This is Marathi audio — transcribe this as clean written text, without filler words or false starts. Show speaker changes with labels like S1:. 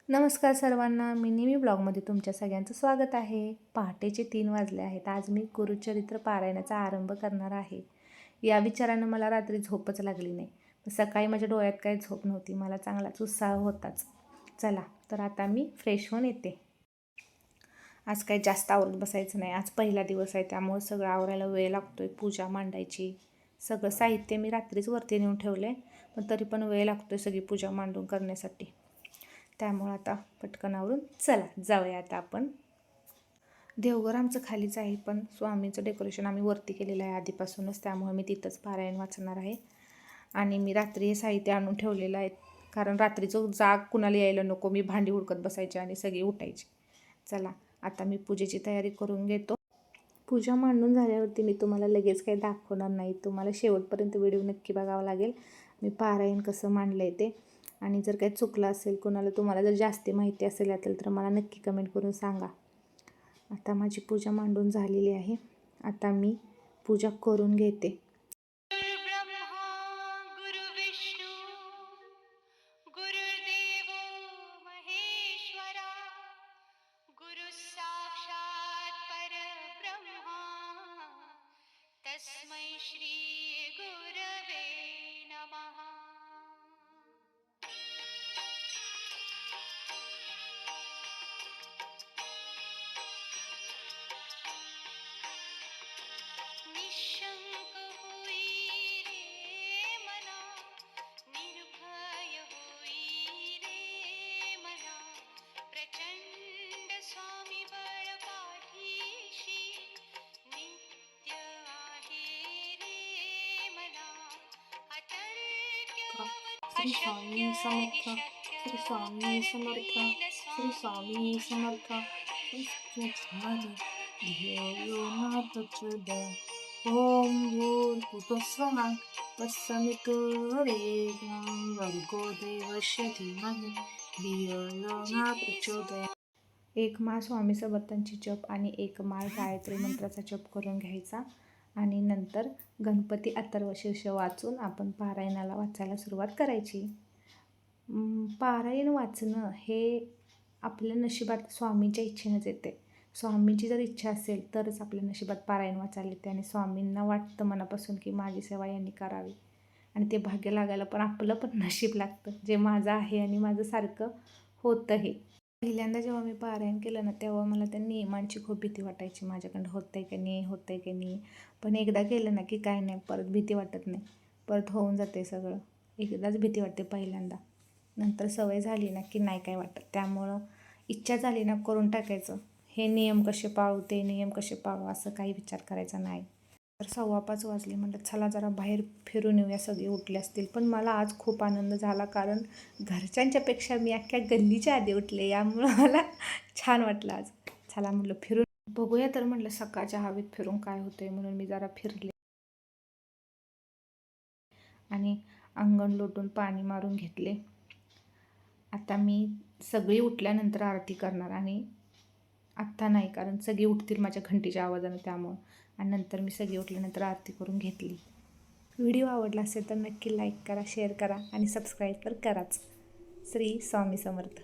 S1: नमस्कार सर्वांना, मी नेहमी ब्लॉगमध्ये तुमच्या सगळ्यांचं स्वागत आहे. पहाटेचे 3 वाजले आहेत. आज मी गुरुचरित्र पारायणाचा आरंभ करणार आहे. या विचारानं मला रात्री झोपच लागली नाही. सकाळी माझ्या डोळ्यात काही झोप नव्हती. मला चांगलाच उत्साह होताच. चला तर आता मी फ्रेश होऊन येते. आज काही जास्त आवरत बसायचं नाही. आज पहिला दिवस आहे, त्यामुळे सगळं आवरायला वेळ लागतो आहे. पूजा मांडायची, सगळं साहित्य मी रात्रीच वरती नेऊन ठेवलं आहे, पण तरी पण वेळ लागतो आहे सगळी पूजा मांडून करण्यासाठी. त्यामुळं आता पटकन आवरून चला जाऊया आता आपण. देवघर आमचं खालीच आहे, पण स्वामींचं डेकोरेशन आम्ही वरती केलेलं आहे आधीपासूनच, त्यामुळे मी तिथंच पारायण वाचणार आहे. आणि मी रात्री हे साहित्य आणून ठेवलेलं आहे, कारण रात्रीचं जाग कुणाला यायला नको, मी भांडी उडकत बसायची आणि सगळी उठायची. चला आता मी पूजेची तयारी करून घेतो. पूजा मांडून झाल्यावरती मी तुम्हाला लगेच काही दाखवणार नाही, तुम्हाला शेवटपर्यंत व्हिडिओ नक्की बघावा लागेल. मी पारायण कसं मांडलं आहे ते. आणि जर काही चुकलं असेल, कोणाला तुम्हाला जर जास्ती माहिती असेल यातील, तर मला नक्की कमेंट करून सांगा. आता माझी पूजा मांडून झालेली आहे. आता मी पूजा करून घेते.
S2: तस्मै श्री गुरवे नमः. निशंक होई रे मना, निर्भय होई रे मना, प्रचंड स्वामी बळ पाठीशी नित्य आहे रे मना.
S3: श्री स्वामी समर्थ, श्री स्वामी समर्थ, श्री स्वामी समर्थ. ध्येयो न प्रचोदयात्. ओम भूर्भुवस्वः तत्सवितुर्वरेण्यं भर्गो देवस्य धीमहि धियो यो न प्रचोदयात्.
S1: एक माळ स्वामी समर्थांची जप आणि एक माळ गायत्री मंत्राचा जप करून घ्यायचा. आणि नंतर गणपती अथर्वशीर्ष वाचून आपण पारायणाला वाचायला सुरुवात करायची. पारायण वाचणं हे आपल्या नशिबात स्वामींच्या इच्छेनंच येते. स्वामींची जर इच्छा असेल तरच आपल्या नशिबात पारायण वाचायला येते. आणि स्वामींना वाटतं मनापासून की माझी सेवा यांनी करावी, आणि ते भाग्य लागायला पण आपलं पण नशीब लागतं, जे माझं आहे आणि माझं सारखं होतं. हे पहिल्यांदा जेव्हा मी पारायण केलं ना, तेव्हा मला त्या नियमांची खूप भीती वाटायची. माझ्याकडं होतं आहे की नाही, होतं आहे की नाही. पण एकदा केलं ना की काय नाही, परत भीती वाटत नाही, परत होऊन जाते सगळं. एकदाच भीती वाटते पहिल्यांदा, नंतर सवय झाली ना की नाही काय वाटत. त्यामुळं इच्छा झाली ना करून टाकायचं. हे नियम कसे पाळू, ते नियम कसे पाळू, असं काही विचार करायचा नाही. तर 5:15 वाजले, म्हटलं चला जरा बाहेर फिरून येऊया. सगळे उठले असतील, पण मला आज खूप आनंद झाला, कारण घरच्यांच्यापेक्षा मी अख्ख्या गल्लीच्या आधी उठले, यामुळं मला छान वाटलं आज. चला म्हटलं फिरून बघूया. तर म्हटलं सकाळच्या हवेत फिरून काय होतंय, म्हणून मी जरा फिरले आणि अंगण लोटून पाणी मारून घेतले. आता मी सगळी उठल्यानंतर आरती करणार, आणि आत्ता नाही, कारण सगळी उठतील माझ्या घंटीच्या आवाजानं, त्यामुळं. आणि नंतर मी सगळी उठल्यानंतर आरती करून घेतली. व्हिडिओ आवडला असेल तर नक्की लाईक करा, शेअर करा आणि सबस्क्राईब तर कराच. श्री स्वामी समर्थ.